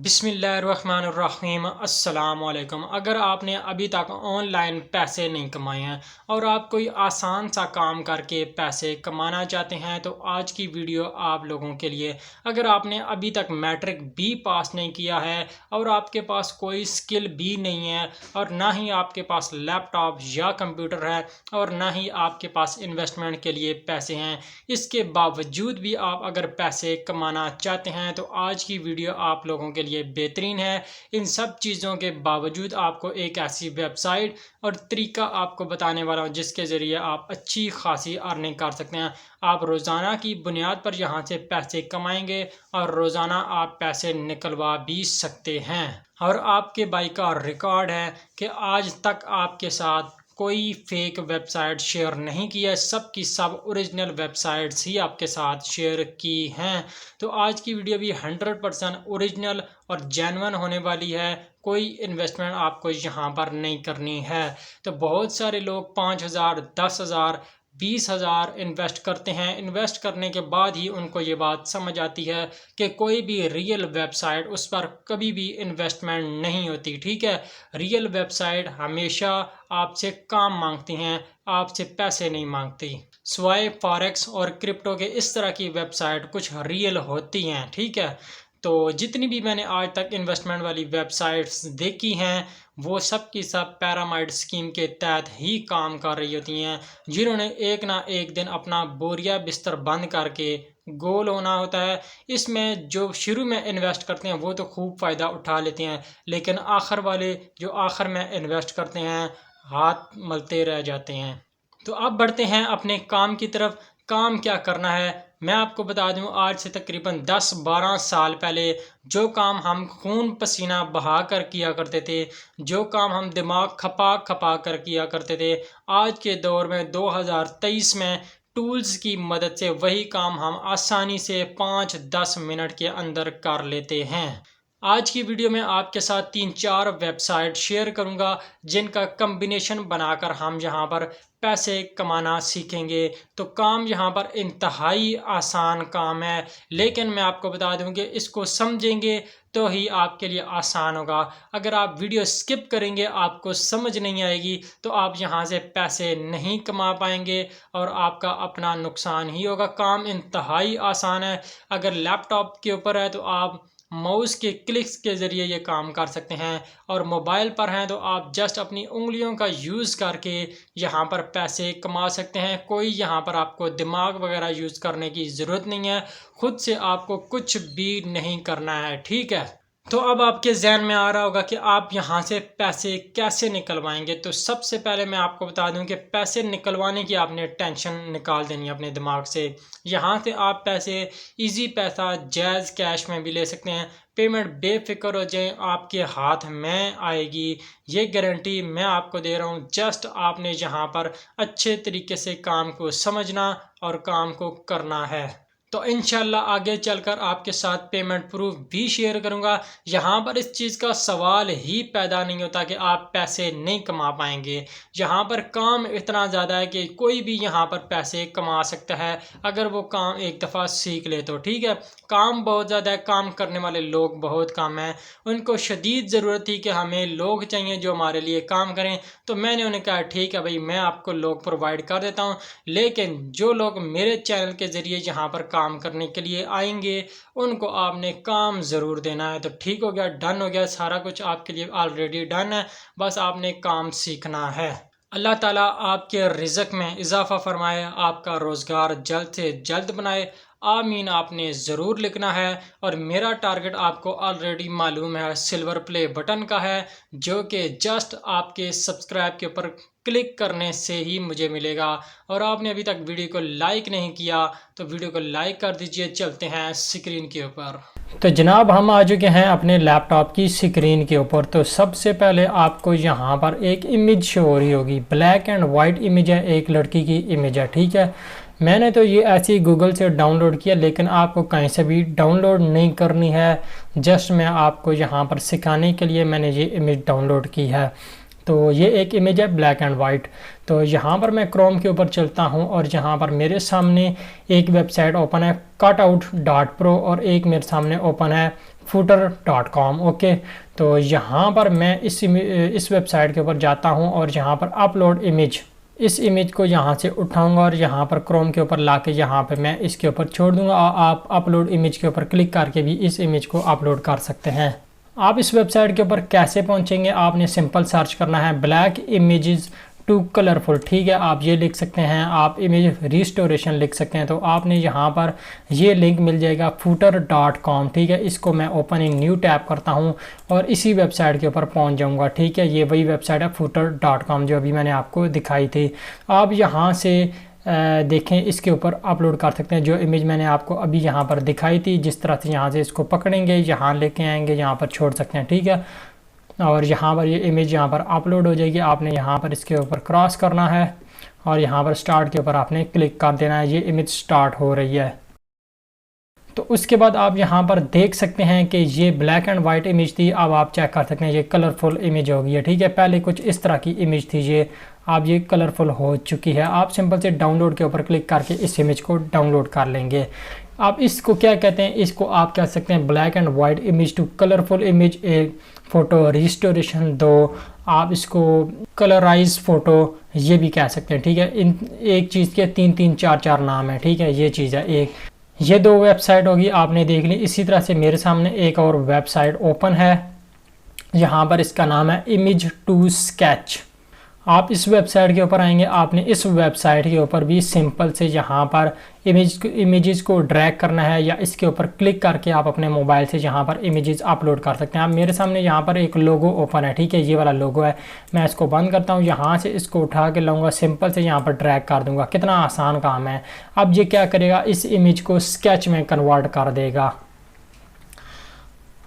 बिस्मिल्लाहिर्रहमानिर्रहीम अस्सलाम वालेकुम। अगर आपने अभी तक ऑनलाइन पैसे नहीं कमाए हैं और आप कोई आसान सा काम करके पैसे कमाना चाहते हैं तो आज की वीडियो आप लोगों के लिए। अगर आपने अभी तक मैट्रिक बी पास नहीं किया है और आपके पास कोई स्किल भी नहीं है और ना ही आपके पास लैपटॉप या कंप्यूटर है और ना ही आपके पास इन्वेस्टमेंट के लिए पैसे हैं, इसके बावजूद भी आप अगर पैसे कमाना चाहते हैं तो आज की वीडियो आप लोगों के लिए बेहतरीन है। इन सब चीज़ों के बावजूद आपको एक ऐसी वेबसाइट और तरीका आपको बताने वाला हूं जिसके ज़रिए आप अच्छी खासी अर्निंग कर सकते हैं। आप रोज़ाना की बुनियाद पर यहाँ से पैसे कमाएंगे और रोज़ाना आप पैसे निकलवा भी सकते हैं। और आपके भाई का रिकॉर्ड है कि आज तक आपके साथ कोई फेक वेबसाइट शेयर नहीं की है, सब की सब ओरिजिनल वेबसाइट्स ही आपके साथ शेयर की हैं। तो आज की वीडियो भी 100% ओरिजिनल और जेन्युइन होने वाली है। कोई इन्वेस्टमेंट आपको यहाँ पर नहीं करनी है। तो बहुत सारे लोग 5,000, 10,000, 20,000 इन्वेस्ट करते हैं। इन्वेस्ट करने के बाद ही उनको ये बात समझ आती है कि कोई भी रियल वेबसाइट उस पर कभी भी इन्वेस्टमेंट नहीं होती। ठीक है, रियल वेबसाइट हमेशा आपसे काम मांगती हैं, आपसे पैसे नहीं मांगती। स्वाय फॉरेक्स और क्रिप्टो के इस तरह की वेबसाइट कुछ रियल होती हैं। ठीक है, तो जितनी भी मैंने आज तक इन्वेस्टमेंट वाली वेबसाइट्स देखी हैं वो सब की सब पैरामाइड स्कीम के तहत ही काम कर रही होती हैं, जिन्होंने एक ना एक दिन अपना बोरिया बिस्तर बंद करके गोल होना होता है। इसमें जो शुरू में इन्वेस्ट करते हैं वो तो खूब फ़ायदा उठा लेते हैं, लेकिन आखिर वाले जो आखिर में इन्वेस्ट करते हैं हाथ मलते रह जाते हैं। तो अब बढ़ते हैं अपने काम की तरफ। काम क्या करना है मैं आपको बता दूं, आज से तकरीबन 10-12 साल पहले जो काम हम खून पसीना बहा कर किया करते थे, जो काम हम दिमाग खपा खपा कर किया करते थे, आज के दौर में 2023 में टूल्स की मदद से वही काम हम आसानी से 5-10 मिनट के अंदर कर लेते हैं। आज की वीडियो में आपके साथ 3-4 वेबसाइट शेयर करूंगा जिनका कम्बिनेशन बनाकर हम यहाँ पर पैसे कमाना सीखेंगे। तो काम यहाँ पर इंतहाई आसान काम है, लेकिन मैं आपको बता दूं कि इसको समझेंगे तो ही आपके लिए आसान होगा। अगर आप वीडियो स्किप करेंगे, आपको समझ नहीं आएगी, तो आप यहाँ से पैसे नहीं कमा पाएंगे और आपका अपना नुकसान ही होगा। काम इंतहाई आसान है। अगर लैपटॉप के ऊपर है तो आप माउस के क्लिक्स के ज़रिए ये काम कर सकते हैं, और मोबाइल पर हैं तो आप जस्ट अपनी उंगलियों का यूज़ करके यहाँ पर पैसे कमा सकते हैं। कोई यहाँ पर आपको दिमाग वगैरह यूज़ करने की ज़रूरत नहीं है, खुद से आपको कुछ भी नहीं करना है। ठीक है, तो अब आपके जहन में आ रहा होगा कि आप यहाँ से पैसे कैसे निकलवाएंगे। तो सबसे पहले मैं आपको बता दूं कि पैसे निकलवाने की आपने टेंशन निकाल देनी है अपने दिमाग से। यहाँ से आप पैसे इजी पैसा जैज़ कैश में भी ले सकते हैं। पेमेंट बेफिक्र हो जाए आपके हाथ में आएगी, ये गारंटी मैं आपको दे रहा हूँ। जस्ट आपने यहाँ पर अच्छे तरीके से काम को समझना और काम को करना है। तो इंशाल्लाह आगे चलकर आपके साथ पेमेंट प्रूफ भी शेयर करूंगा। यहाँ पर इस चीज़ का सवाल ही पैदा नहीं होता कि आप पैसे नहीं कमा पाएंगे। यहाँ पर काम इतना ज़्यादा है कि कोई भी यहाँ पर पैसे कमा सकता है अगर वो काम एक दफ़ा सीख ले तो। ठीक है, काम बहुत ज़्यादा है, काम करने वाले लोग बहुत कम हैं। उनको शदीद ज़रूरत थी कि हमें लोग चाहिए जो हमारे लिए काम करें, तो मैंने उन्हें कहा ठीक है भाई, मैं आपको लोग प्रोवाइड कर देता हूँ, लेकिन जो लोग मेरे चैनल के ज़रिए यहाँ पर काम करने के लिए आएंगे उनको आपने काम ज़रूर देना है। तो ठीक हो गया, डन हो गया, सारा कुछ आपके लिए ऑलरेडी डन है, बस आपने काम सीखना है। अल्लाह ताला आपके रिज़्क़ में इजाफ़ा फरमाए, आपका रोज़गार जल्द से जल्द बनाए, आमीन आपने ज़रूर लिखना है। और मेरा टारगेट आपको ऑलरेडी मालूम है, सिल्वर प्ले बटन का है, जो कि जस्ट आपके सब्सक्राइब के ऊपर क्लिक करने से ही मुझे मिलेगा। और आपने अभी तक वीडियो को लाइक नहीं किया तो वीडियो को लाइक कर दीजिए। चलते हैं स्क्रीन के ऊपर। तो जनाब हम आ चुके हैं अपने लैपटॉप की स्क्रीन के ऊपर। तो सबसे पहले आपको यहाँ पर एक इमेज शो हो रही होगी, ब्लैक एंड वाइट इमेज है, एक लड़की की इमेज है। ठीक है, मैंने तो ये ऐसे ही गूगल से डाउनलोड किया, लेकिन आपको कहीं से भी डाउनलोड नहीं करनी है। जस्ट मैं आपको यहाँ पर सिखाने के लिए मैंने ये इमेज डाउनलोड की है। तो ये एक इमेज है ब्लैक एंड वाइट। तो यहाँ पर मैं क्रोम के ऊपर चलता हूँ और यहाँ पर मेरे सामने एक वेबसाइट ओपन है cutout.pro और एक मेरे सामने ओपन है footer.com। ओके, तो यहाँ पर मैं इस वेबसाइट के ऊपर जाता हूँ और यहाँ पर अपलोड इमेज, इस इमेज को यहाँ से उठाऊंगा और यहाँ पर क्रोम के ऊपर लाके यहाँ पे मैं इसके ऊपर छोड़ दूंगा। आप अपलोड इमेज के ऊपर क्लिक करके भी इस इमेज को अपलोड कर सकते हैं। आप इस वेबसाइट के ऊपर कैसे पहुँचेंगे, आपने सिंपल सर्च करना है ब्लैक इमेजेस टू कलरफुल। ठीक है, आप ये लिख सकते हैं, आप इमेज रिस्टोरेशन लिख सकते हैं। तो आपने यहाँ पर ये लिंक मिल जाएगा footer.com। ठीक है, इसको मैं ओपन इन न्यू टैब करता हूँ और इसी वेबसाइट के ऊपर पहुँच जाऊँगा। ठीक है, ये वही वेबसाइट है footer.com जो अभी मैंने आपको दिखाई थी। आप यहाँ से देखें, इसके ऊपर अपलोड कर सकते हैं जो इमेज मैंने आपको अभी यहाँ पर दिखाई थी। जिस तरह से यहाँ से इसको पकड़ेंगे, यहाँ लेके आएंगे, यहाँ पर छोड़ सकते हैं। ठीक है, और यहाँ पर ये इमेज यहाँ पर अपलोड हो जाएगी। आपने यहाँ पर इसके ऊपर क्रॉस करना है और यहाँ पर स्टार्ट के ऊपर आपने क्लिक कर देना है। ये इमेज स्टार्ट हो रही है। तो उसके बाद आप यहाँ पर देख सकते हैं कि ये ब्लैक एंड वाइट इमेज थी। अब आप चेक कर सकते हैं ये कलरफुल इमेज हो गई है। ठीक है, पहले कुछ इस तरह की इमेज थी, ये कलरफुल हो चुकी है। आप सिंपल से डाउनलोड के ऊपर क्लिक करके इस इमेज को डाउनलोड कर लेंगे। आप इसको क्या कहते हैं, इसको आप कह सकते हैं black and white image to colourful image, एक फ़ोटो रिस्टोरेशन दो, आप इसको कलराइज फ़ोटो ये भी कह सकते हैं। ठीक है, इन एक चीज़ के 3-3 4-4 नाम है। ठीक है, ये चीज़ है एक। ये 2 वेबसाइट होगी, आपने देख ली। इसी तरह से मेरे सामने एक और वेबसाइट ओपन है, यहाँ पर इसका नाम है इमेज टू स्केच। आप इस वेबसाइट के ऊपर आएंगे, आपने इस वेबसाइट के ऊपर भी सिंपल से यहाँ पर इमेजेस को ड्रैग करना है या इसके ऊपर क्लिक करके आप अपने मोबाइल से यहाँ पर इमेजेस अपलोड कर सकते हैं। आप मेरे सामने यहाँ पर एक लोगो ओपन है। ठीक है, ये वाला लोगो है। मैं इसको बंद करता हूँ, यहाँ से इसको उठा के लाऊंगा, सिंपल से यहाँ पर ड्रैग कर दूंगा। कितना आसान काम है। अब ये क्या करेगा, इस इमेज को स्केच में कन्वर्ट कर देगा।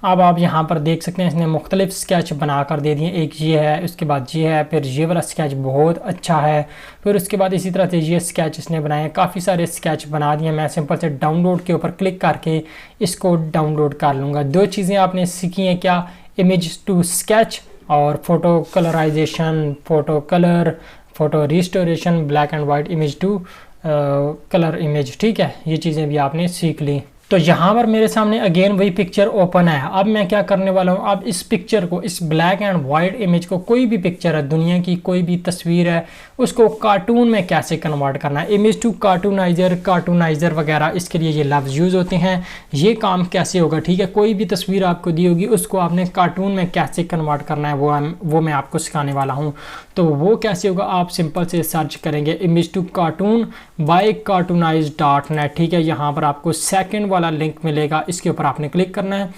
अब आप यहाँ पर देख सकते हैं इसने मुख्तलिफ स्केच बना कर दे दिए। एक ये है, उसके बाद ये है, फिर ये वाला स्केच बहुत अच्छा है, फिर उसके बाद इसी तरह से ये स्केच इसने बनाए। काफ़ी सारे स्केच बना दिए। मैं सिंपल से डाउनलोड के ऊपर क्लिक करके इसको डाउनलोड कर लूँगा। 2 चीज़ें आपने सीखी हैं क्या, इमेज टू स्केच और photo colourisation, photo colour, photo restoration, black and white image to colour image. ठीक है, ये चीज़ें भी आपने सीख ली। तो यहाँ पर मेरे सामने अगेन वही पिक्चर ओपन है। अब मैं क्या करने वाला हूँ, अब इस पिक्चर को, इस ब्लैक एंड वाइट इमेज को, कोई भी पिक्चर है दुनिया की, कोई भी तस्वीर है, उसको कार्टून में कैसे कन्वर्ट करना है। इमेज टू कार्टूनाइज़र वगैरह, इसके लिए ये लफ्ज़ यूज़ होते हैं। ये काम कैसे होगा, ठीक है, कोई भी तस्वीर आपको दी होगी, उसको आपने कार्टून में कैसे कन्वर्ट करना है, वो मैं आपको सिखाने वाला हूँ। तो वो कैसे होगा, आप सिंपल से सर्च करेंगे image to cartoon bye cartoonize.net। ठीक है, यहाँ पर आपको सेकंड वाला लिंक मिलेगा, इसके ऊपर आपने क्लिक करना है,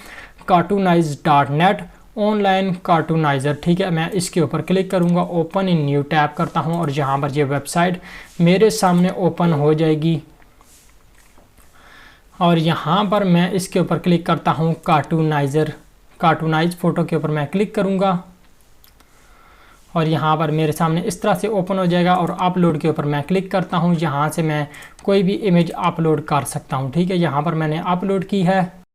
cartoonize.net ऑनलाइन कार्टूनाइज़र। ठीक है, मैं इसके ऊपर क्लिक करूँगा, ओपन इन न्यू टैब करता हूँ और यहाँ पर ये वेबसाइट मेरे सामने ओपन हो जाएगी। और यहाँ पर मैं इसके ऊपर क्लिक करता हूँ कार्टूनाइज फ़ोटो के ऊपर मैं क्लिक करूँगा और यहाँ पर मेरे सामने इस तरह से ओपन हो जाएगा। और अपलोड के ऊपर मैं क्लिक करता हूँ, यहाँ से मैं कोई भी इमेज अपलोड कर सकता हूँ। ठीक है, यहाँ पर मैंने अपलोड की है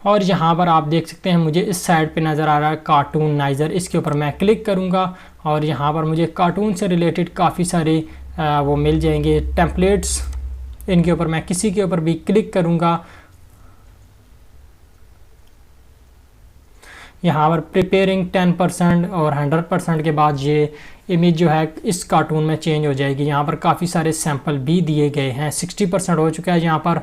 और यहाँ पर आप देख सकते हैं मुझे इस साइड पे नज़र आ रहा है कार्टूनाइज़र। इसके ऊपर मैं क्लिक करूँगा और यहाँ पर मुझे कार्टून से रिलेटेड काफ़ी सारे वो मिल जाएंगे टेम्पलेट्स। इनके ऊपर मैं किसी के ऊपर भी क्लिक करूँगा, यहाँ पर प्रिपेयरिंग 10% और 100% के बाद ये इमेज जो है इस कार्टून में चेंज हो जाएगी। यहाँ पर काफ़ी सारे सैंपल भी दिए गए हैं, 60% हो चुका है यहाँ पर।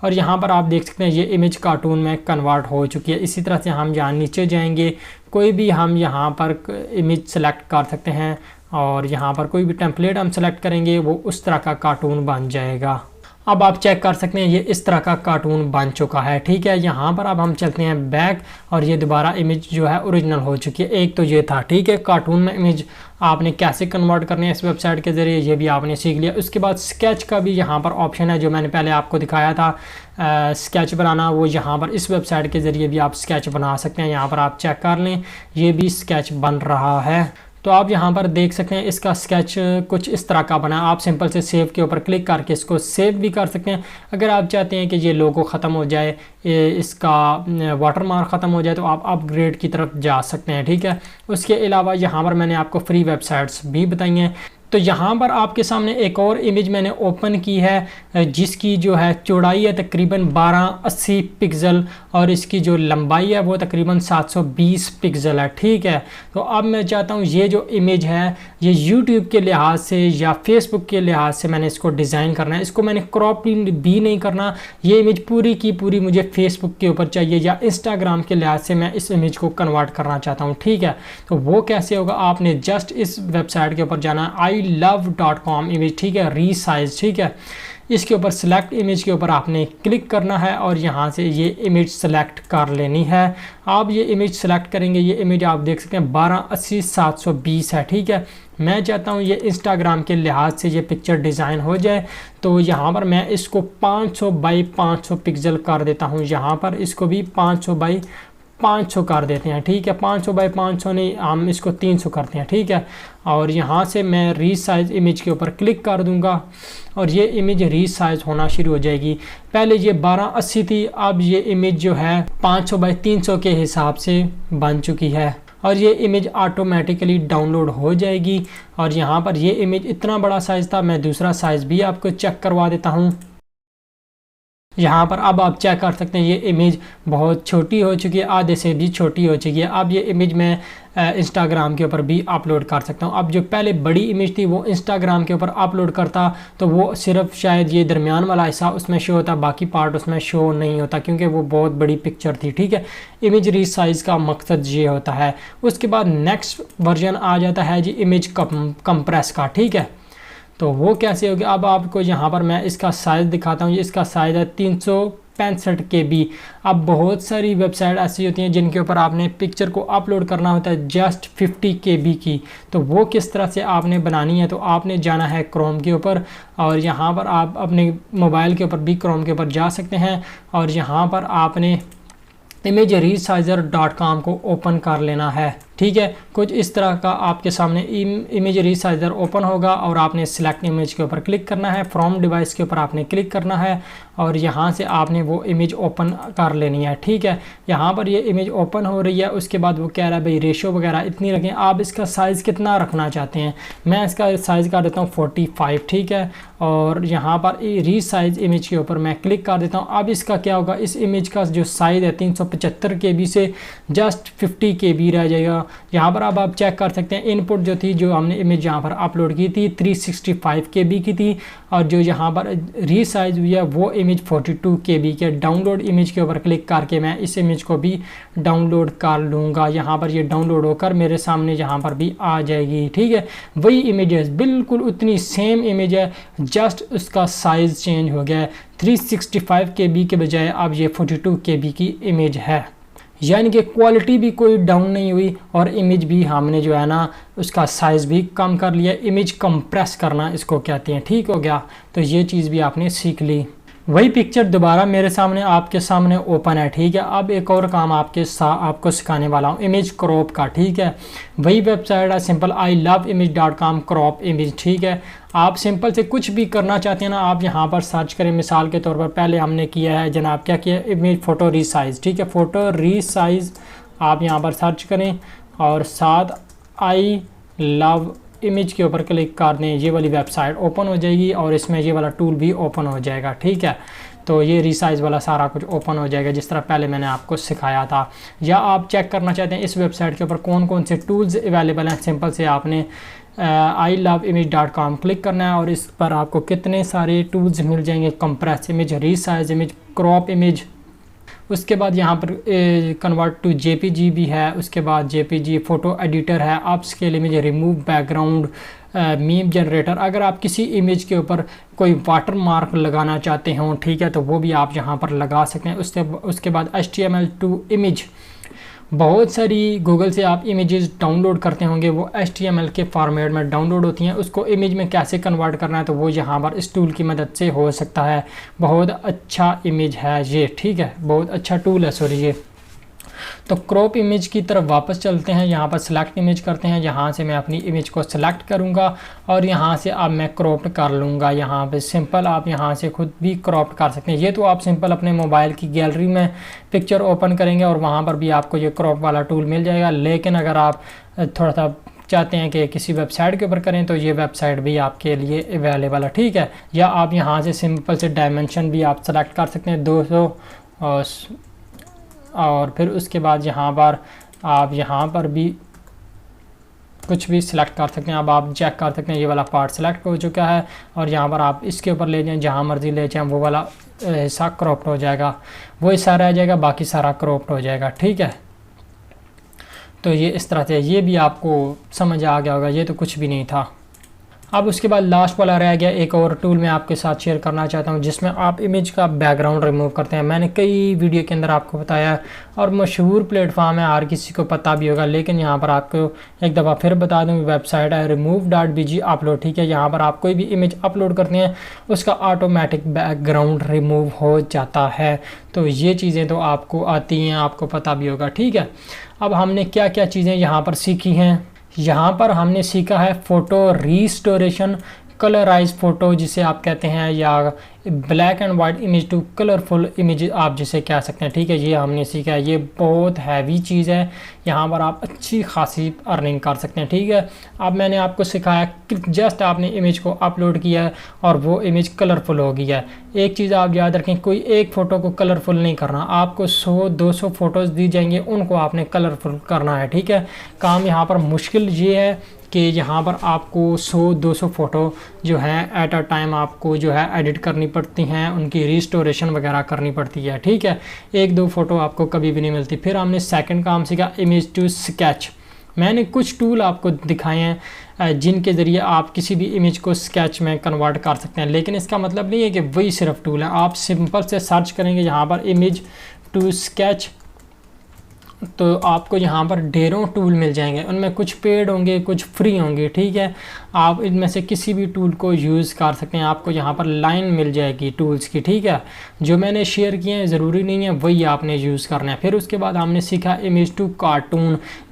और यहाँ पर आप देख सकते हैं ये इमेज कार्टून में कन्वर्ट हो चुकी है। इसी तरह से हम यहाँ नीचे जाएंगे, कोई भी हम यहाँ पर इमेज सेलेक्ट कर सकते हैं और यहाँ पर कोई भी टेम्पलेट हम सेलेक्ट करेंगे, वो उस तरह का कार्टून बन जाएगा। अब आप चेक कर सकते हैं ये इस तरह का कार्टून बन चुका है। ठीक है, यहाँ पर अब हम चलते हैं बैक और ये दोबारा इमेज जो है ओरिजिनल हो चुकी है। एक तो ये था, ठीक है, कार्टून में इमेज आपने कैसे कन्वर्ट करनी है इस वेबसाइट के ज़रिए, ये भी आपने सीख लिया। उसके बाद स्केच का भी यहाँ पर ऑप्शन है, जो मैंने पहले आपको दिखाया था स्केच बनाना, वो यहाँ पर इस वेबसाइट के ज़रिए भी आप स्केच बना सकते हैं। यहाँ पर आप चेक कर लें, ये भी स्केच बन रहा है। तो आप यहाँ पर देख सकते हैं इसका स्केच कुछ इस तरह का बना। आप सिंपल से सेव के ऊपर क्लिक करके इसको सेव भी कर सकते हैं। अगर आप चाहते हैं कि ये लोगो ख़त्म हो जाए इसका वाटरमार्क ख़त्म हो जाए तो आप अपग्रेड की तरफ जा सकते हैं। ठीक है, उसके अलावा यहाँ पर मैंने आपको फ्री वेबसाइट्स भी बताई हैं। तो यहाँ पर आपके सामने एक और इमेज मैंने ओपन की है जिसकी जो है चौड़ाई है तकरीबन 1280 पिक्सल और इसकी जो लंबाई है वो तकरीबन 720 पिक्सल है। ठीक है, तो अब मैं चाहता हूँ ये जो इमेज है ये YouTube के लिहाज से या Facebook के लिहाज से मैंने इसको डिज़ाइन करना है। इसको मैंने क्रॉप भी नहीं करना, ये इमेज पूरी की पूरी मुझे Facebook के ऊपर चाहिए या Instagram के लिहाज से मैं इस इमेज को कन्वर्ट करना चाहता हूँ। ठीक है, तो वो कैसे होगा, आपने जस्ट इस वेबसाइट के ऊपर जाना है ilove.com इमेज। ठीक है, रीसाइज। ठीक है, इसके ऊपर सेलेक्ट इमेज के ऊपर आपने क्लिक करना है और यहाँ से ये इमेज सेलेक्ट कर लेनी है। आप ये इमेज सेलेक्ट करेंगे, ये इमेज आप देख सकते हैं 1280 720 है। ठीक है, मैं चाहता हूँ ये इंस्टाग्राम के लिहाज से ये पिक्चर डिज़ाइन हो जाए, तो यहाँ पर मैं इसको 500 बाई 500 पिक्सल कर देता हूँ। यहाँ पर इसको भी 500 बाई 500 कर देते हैं। ठीक है, 500 बाई 500 नहीं, हम इसको 300 करते हैं। ठीक है, और यहाँ से मैं रीसाइज इमेज के ऊपर क्लिक कर दूंगा और ये इमेज रीसाइज होना शुरू हो जाएगी। पहले ये 1280 थी, अब ये इमेज जो है 500 बाई 300 के हिसाब से बन चुकी है और ये इमेज ऑटोमेटिकली डाउनलोड हो जाएगी। और यहाँ पर ये इमेज इतना बड़ा साइज़ था, मैं दूसरा साइज़ भी आपको चेक करवा देता हूँ। यहाँ पर अब आप चेक कर सकते हैं ये इमेज बहुत छोटी हो चुकी है, आधे से भी छोटी हो चुकी है। अब ये इमेज मैं इंस्टाग्राम के ऊपर भी अपलोड कर सकता हूँ। अब जो पहले बड़ी इमेज थी वो इंस्टाग्राम के ऊपर अपलोड करता तो वो सिर्फ शायद ये दरमियान वाला हिस्सा उसमें शो होता, बाकी पार्ट उसमें शो नहीं होता क्योंकि वो बहुत बड़ी पिक्चर थी। ठीक है, इमेज रीसाइज का मकसद ये होता है। उसके बाद नेक्स्ट वर्जन आ जाता है जी इमेज कंप्रेस का। ठीक है, तो वो कैसे होगा, अब आपको यहाँ पर मैं इसका साइज़ दिखाता हूँ। इसका साइज़ है 365 KB। अब बहुत सारी वेबसाइट ऐसी होती हैं जिनके ऊपर आपने पिक्चर को अपलोड करना होता है जस्ट 50 KB की, तो वो किस तरह से आपने बनानी है, तो आपने जाना है क्रोम के ऊपर और यहाँ पर आप अपने मोबाइल के ऊपर भी क्रोम के ऊपर जा सकते हैं और यहाँ पर आपने imageResizer.com को ओपन कर लेना है। ठीक है, कुछ इस तरह का आपके सामने इमेज रीसाइजर ओपन होगा और आपने सिलेक्ट इमेज के ऊपर क्लिक करना है, फ्रॉम डिवाइस के ऊपर आपने क्लिक करना है और यहाँ से आपने वो इमेज ओपन कर लेनी है। ठीक है, यहाँ पर ये इमेज ओपन हो रही है। उसके बाद वो कह रहा है भाई रेशो वगैरह इतनी रखें, आप इसका साइज़ कितना रखना चाहते हैं। मैं इसका साइज़ कर देता हूँ 45। ठीक है, और यहाँ पर रीसाइज इमेज के ऊपर मैं क्लिक कर देता हूँ। अब इसका क्या होगा, इस इमेज का जो साइज़ है 375 KB से जस्ट 50 KB रह जाएगा। यहाँ पर अब आप चेक कर सकते हैं इनपुट जो थी, जो हमने इमेज यहाँ पर अपलोड की थी 365 KB की थी और जो यहाँ पर रीसाइज हुई है वो इमेज 42 KB के। डाउनलोड इमेज के ऊपर क्लिक करके मैं इस इमेज को भी डाउनलोड कर लूँगा। यहाँ पर ये डाउनलोड होकर मेरे सामने यहाँ पर भी आ जाएगी। ठीक है, वही इमेज है, बिल्कुल उतनी सेम इमेज है, जस्ट उसका साइज़ चेंज हो गया है। 365 KB के बजाय अब ये 42 KB की इमेज है, यानी कि क्वालिटी भी कोई डाउन नहीं हुई और इमेज भी हमने जो है ना उसका साइज़ भी कम कर लिया। इमेज कंप्रेस करना इसको कहते हैं। ठीक हो गया, तो ये चीज़ भी आपने सीख ली। वही पिक्चर दोबारा मेरे सामने आपके सामने ओपन है। ठीक है, अब एक और काम आपको सिखाने वाला हूँ इमेज क्रॉप का। ठीक है, वही वेबसाइट है सिंपल iloveimage.com क्रॉप इमेज। ठीक है, आप सिंपल से कुछ भी करना चाहते हैं ना, आप यहाँ पर सर्च करें। मिसाल के तौर पर पहले हमने किया है जनाब, क्या किया, इमेज फ़ोटो रीसाइज। ठीक है, फ़ोटो रीसाइज आप यहाँ पर सर्च करें और साथ आई लव इमेज के ऊपर क्लिक कर दें, ये वाली वेबसाइट ओपन हो जाएगी और इसमें ये वाला टूल भी ओपन हो जाएगा। ठीक है, तो ये रीसाइज वाला सारा कुछ ओपन हो जाएगा जिस तरह पहले मैंने आपको सिखाया था। या आप चेक करना चाहते हैं इस वेबसाइट के ऊपर कौन कौन से टूल्स अवेलेबल हैं, सिंपल से आपने iloveimage.com क्लिक करना है और इस पर आपको कितने सारे टूल्स मिल जाएंगे, compress image, resize image, crop image. उसके बाद यहाँ पर कन्वर्ट टू JPG भी है। उसके बाद JPG फ़ोटो एडिटर है, up scale image, remove background, meme generator. अगर आप किसी इमेज के ऊपर कोई वाटर मार्क लगाना चाहते हों, ठीक है, तो वो भी आप यहाँ पर लगा सकते हैं। उसके बाद HTML टू इमेज, बहुत सारी गूगल से आप इमेजेस डाउनलोड करते होंगे, वो HTML के फॉर्मेट में डाउनलोड होती हैं। उसको इमेज में कैसे कन्वर्ट करना है तो वो यहाँ पर इस टूल की मदद से हो सकता है। बहुत अच्छा इमेज है ये। ठीक है, बहुत अच्छा टूल है, सॉरी ये। तो क्रॉप इमेज की तरफ वापस चलते हैं, यहाँ पर सिलेक्ट इमेज करते हैं, यहाँ से मैं अपनी इमेज को सिलेक्ट करूँगा और यहाँ से अब मैं क्रॉप कर लूँगा। यहाँ पे सिंपल आप यहाँ से खुद भी क्रॉप कर सकते हैं। ये तो आप सिंपल अपने मोबाइल की गैलरी में पिक्चर ओपन करेंगे और वहाँ पर भी आपको ये क्रॉप वाला टूल मिल जाएगा। लेकिन अगर आप थोड़ा सा चाहते हैं कि किसी वेबसाइट के ऊपर करें तो ये वेबसाइट भी आपके लिए अवेलेबल है, ठीक है। या आप यहाँ से सिंपल से डायमेंशन भी आप सेलेक्ट कर सकते हैं 200 और फिर उसके बाद यहाँ पर आप यहाँ पर भी कुछ भी सिलेक्ट कर सकते हैं। अब आप चेक कर सकते हैं ये वाला पार्ट सिलेक्ट हो चुका है और यहाँ पर आप इसके ऊपर ले जाएं, जहाँ मर्जी ले जाएं, वो वाला हिस्सा क्रॉप्ड हो जाएगा, वो हिस्सा रह जाएगा, बाकी सारा क्रॉप्ड हो जाएगा, ठीक है। तो ये इस तरह से, ये भी आपको समझ आ गया होगा, ये तो कुछ भी नहीं था। अब उसके बाद लास्ट वाला रह गया, एक और टूल मैं आपके साथ शेयर करना चाहता हूं जिसमें आप इमेज का बैकग्राउंड रिमूव करते हैं। मैंने कई वीडियो के अंदर आपको बताया और मशहूर प्लेटफॉर्म है, हर किसी को पता भी होगा, लेकिन यहाँ पर आपको एक दफ़ा फिर बता दूँ, वेबसाइट है remove.bg अपलोड, ठीक है। यहाँ पर आप कोई भी इमेज अपलोड करते हैं उसका ऑटोमेटिक बैकग्राउंड रिमूव हो जाता है। तो ये चीज़ें तो आपको आती हैं, आपको पता भी होगा, ठीक है। अब हमने क्या क्या चीज़ें यहाँ पर सीखी हैं, यहाँ पर हमने सीखा है फ़ोटो रीस्टोरेशन, कलराइज फ़ोटो जिसे आप कहते हैं, या black and white image to colourful image आप जिसे कह सकते हैं, ठीक है। ये हमने सीखा है, ये बहुत हैवी चीज़ है, यहाँ पर आप अच्छी खासी अर्निंग कर सकते हैं, ठीक है। अब मैंने आपको सिखाया कि जस्ट आपने इमेज को अपलोड किया है और वो इमेज कलरफुल हो गई है। एक चीज़ आप याद रखें, कोई एक फ़ोटो को कलरफुल नहीं करना, आपको 100-200 फ़ोटोज़ दी जाएंगे, उनको आपने कलरफुल करना है, ठीक है। काम यहाँ पर मुश्किल ये है कि यहाँ पर आपको 100-200 फ़ोटो जो है एट अ टाइम आपको जो है एडिट करनी पड़ती हैं, उनकी रिस्टोरेशन वगैरह करनी पड़ती है, ठीक है। 1-2 फ़ोटो आपको कभी भी नहीं मिलती। फिर हमने सेकंड काम सीखा इमेज टू स्केच। मैंने कुछ टूल आपको दिखाए हैं जिनके ज़रिए आप किसी भी इमेज को स्केच में कन्वर्ट कर सकते हैं, लेकिन इसका मतलब नहीं है कि वही सिर्फ टूल है। आप सिंपल से सर्च करेंगे यहाँ पर इमेज टू स्केच, तो आपको यहाँ पर ढेरों टूल मिल जाएंगे, उनमें कुछ पेड होंगे, कुछ फ्री होंगे, ठीक है। आप इनमें से किसी भी टूल को यूज़ कर सकते हैं, आपको यहाँ पर लाइन मिल जाएगी टूल्स की, ठीक है। जो मैंने शेयर किए हैं ज़रूरी नहीं है वही आपने यूज़ करना है। फिर उसके बाद हमने सीखा इमेज टू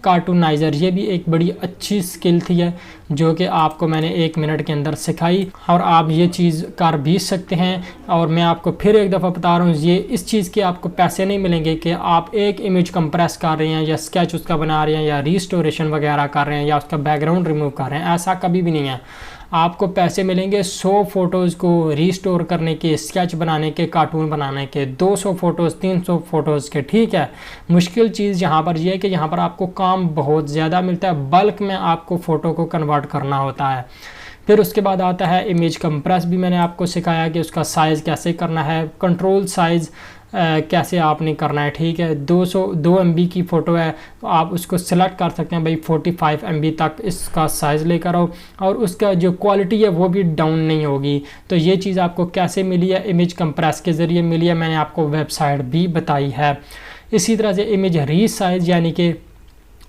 कार्टूनाइज़र। ये भी एक बड़ी अच्छी स्किल थी है जो कि आपको मैंने 1 मिनट के अंदर सिखाई और आप ये चीज़ कर भी सकते हैं। और मैं आपको फिर एक दफ़ा बता रहा हूँ, ये इस चीज़ के आपको पैसे नहीं मिलेंगे कि आप एक इमेज कंप्रेस कर रहे हैं या स्केच उसका बना रहे हैं या रिस्टोरेशन वगैरह कर रहे हैं या उसका बैकग्राउंड रिमूव कर रहे हैं, ऐसा कभी भी नहीं है। आपको पैसे मिलेंगे 100 फ़ोटोज़ को रिस्टोर करने के, स्केच बनाने के, कार्टून बनाने के, 200 फ़ोटोज़, 300 फ़ोटोज़ के, ठीक है। मुश्किल चीज़ यहाँ पर यह है कि यहाँ पर आपको काम बहुत ज़्यादा मिलता है, बल्क में आपको फ़ोटो को कन्वर्ट करना होता है। फिर उसके बाद आता है इमेज कंप्रेस, भी मैंने आपको सिखाया कि उसका साइज़ कैसे करना है, कंट्रोल साइज़ कैसे आपने करना है, ठीक है। 2 MB की फ़ोटो है तो आप उसको सिलेक्ट कर सकते हैं, भाई 45 MB तक इसका साइज़ लेकर आओ और उसका जो क्वालिटी है वो भी डाउन नहीं होगी। तो ये चीज़ आपको कैसे मिली है, इमेज कंप्रेस के ज़रिए मिली है, मैंने आपको वेबसाइट भी बताई है। इसी तरह से इमेज रीसाइज, यानी कि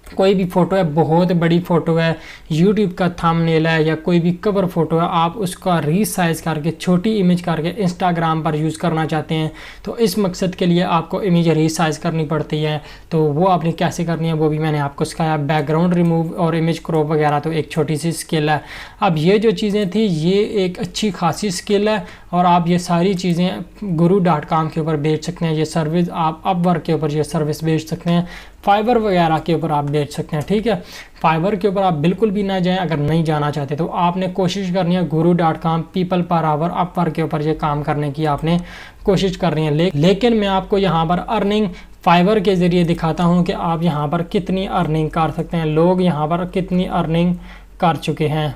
कोई भी फ़ोटो है, बहुत बड़ी फ़ोटो है, यूट्यूब का थंबनेल है या कोई भी कवर फ़ोटो है, आप उसका रीसाइज़ करके छोटी इमेज करके इंस्टाग्राम पर यूज़ करना चाहते हैं, तो इस मकसद के लिए आपको इमेज रीसाइज़ करनी पड़ती है। तो वो आपने कैसे करनी है वो भी मैंने आपको सिखाया। बैकग्राउंड रिमूव और इमेज क्रॉप वगैरह तो एक छोटी सी स्किल है। अब ये जो चीज़ें थी ये एक अच्छी खासी स्किल है और आप ये सारी चीज़ें guru.com के ऊपर बेच सकते हैं। ये सर्विस आप अपवर्क के ऊपर ये सर्विस बेच सकते हैं, फाइवर वगैरह के ऊपर आप बेच सकते हैं, ठीक है। फाइवर के ऊपर आप बिल्कुल भी ना जाएं अगर नहीं जाना चाहते, तो आपने कोशिश करनी है guru.com, people per hour, Upwork के ऊपर ये काम करने की आपने कोशिश करनी है। लेकिन मैं आपको यहाँ पर अर्निंग फाइवर के ज़रिए दिखाता हूँ कि आप यहाँ पर कितनी अर्निंग कर सकते हैं, लोग यहाँ पर कितनी अर्निंग कर चुके हैं।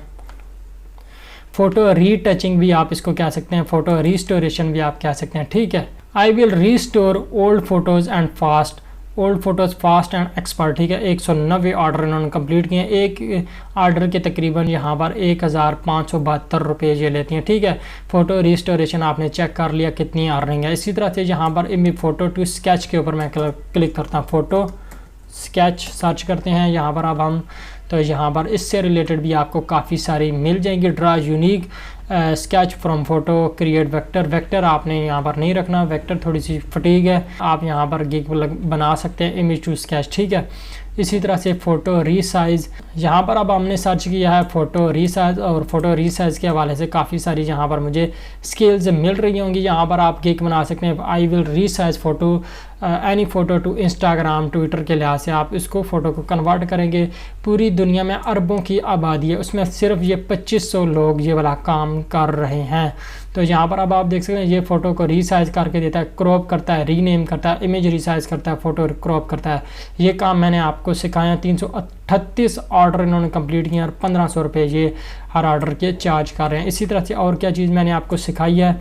फ़ोटो रीटचिंग भी आप इसको कह सकते हैं, फ़ोटो रिस्टोरेशन भी आप कह सकते हैं, ठीक है। I will restore old photos and fast, old photos fast and expert, ठीक है। 190 ऑर्डर इन्होंने कंप्लीट किए हैं। एक ऑर्डर के तकरीबन यहाँ पर 1572 रुपये ये लेती हैं, ठीक है। फ़ोटो रिस्टोरेशन आपने चेक कर लिया कितनी अर्निंग है। इसी तरह से यहाँ पर इमेज फ़ोटो टू स्केच के ऊपर मैं क्लिक करता हूँ, फ़ोटो स्केच सर्च करते हैं यहाँ पर अब हम, तो यहाँ पर इससे रिलेटेड भी आपको काफ़ी सारी मिल जाएंगी। Draw unique sketch from photo, create vector. Vector आपने यहाँ पर नहीं रखना, वेक्टर थोड़ी सी फटीग है, आप यहाँ पर गिग बना सकते हैं इमेज टू स्केच, ठीक है। इसी तरह से फ़ोटो रीसाइज़, यहाँ पर अब हमने सर्च किया है फ़ोटो रीसाइज़, और फ़ोटो रीसाइज़ के हवाले से काफ़ी सारी यहाँ पर मुझे स्किल्स मिल रही होंगी। यहाँ पर आप गिग बना सकते हैं, I will resize photo any photo to Instagram, Twitter के लिहाज से आप इसको फ़ोटो को कन्वर्ट करेंगे। पूरी दुनिया में अरबों की आबादी है, उसमें सिर्फ ये 2500 लोग ये वाला काम कर रहे हैं। तो यहाँ पर अब आप देख सकते हैं ये फ़ोटो को रीसाइज़ करके देता है, क्रॉप करता है, रीनेम करता है, इमेज रीसाइज़ करता है, फ़ोटो क्रॉप करता है। ये काम मैंने आपको सिखाया। 338 ऑर्डर इन्होंने कंप्लीट किए और 1500 रुपये ये हर ऑर्डर के चार्ज कर रहे हैं। इसी तरह से और क्या चीज़ मैंने आपको सिखाई है,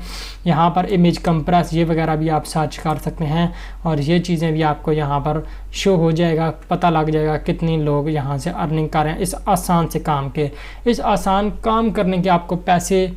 यहाँ पर इमेज कंप्रेस ये वगैरह भी आप सर्च कर सकते हैं, और ये चीज़ें भी आपको यहाँ पर शो हो जाएगा, पता लग जाएगा कितने लोग यहाँ से अर्निंग कर रहे हैं इस आसान से काम के। इस आसान काम करने के आपको पैसे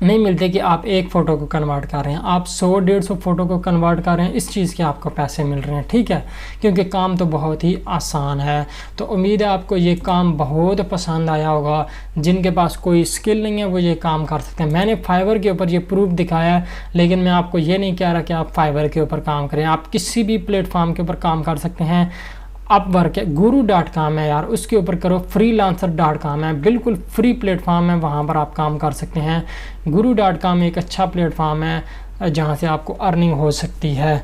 नहीं मिलते कि आप एक फ़ोटो को कन्वर्ट कर रहे हैं, आप 100-150 फ़ोटो को कन्वर्ट कर रहे हैं, इस चीज़ के आपको पैसे मिल रहे हैं, ठीक है, क्योंकि काम तो बहुत ही आसान है। तो उम्मीद है आपको ये काम बहुत पसंद आया होगा। जिनके पास कोई स्किल नहीं है वो ये काम कर सकते हैं। मैंने फाइवर के ऊपर ये प्रूफ दिखाया है, लेकिन मैं आपको ये नहीं कह रहा कि आप फाइवर के ऊपर काम करें, आप किसी भी प्लेटफॉर्म के ऊपर काम कर सकते हैं। अपवर्क है, guru.com है यार, उसके ऊपर करो। freelancer.com है, बिल्कुल फ्री प्लेटफॉर्म है, वहाँ पर आप काम कर सकते हैं। guru.com एक अच्छा प्लेटफॉर्म है जहाँ से आपको अर्निंग हो सकती है।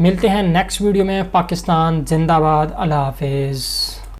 मिलते हैं नेक्स्ट वीडियो में। पाकिस्तान जिंदाबाद, अल्लाह हाफिज़।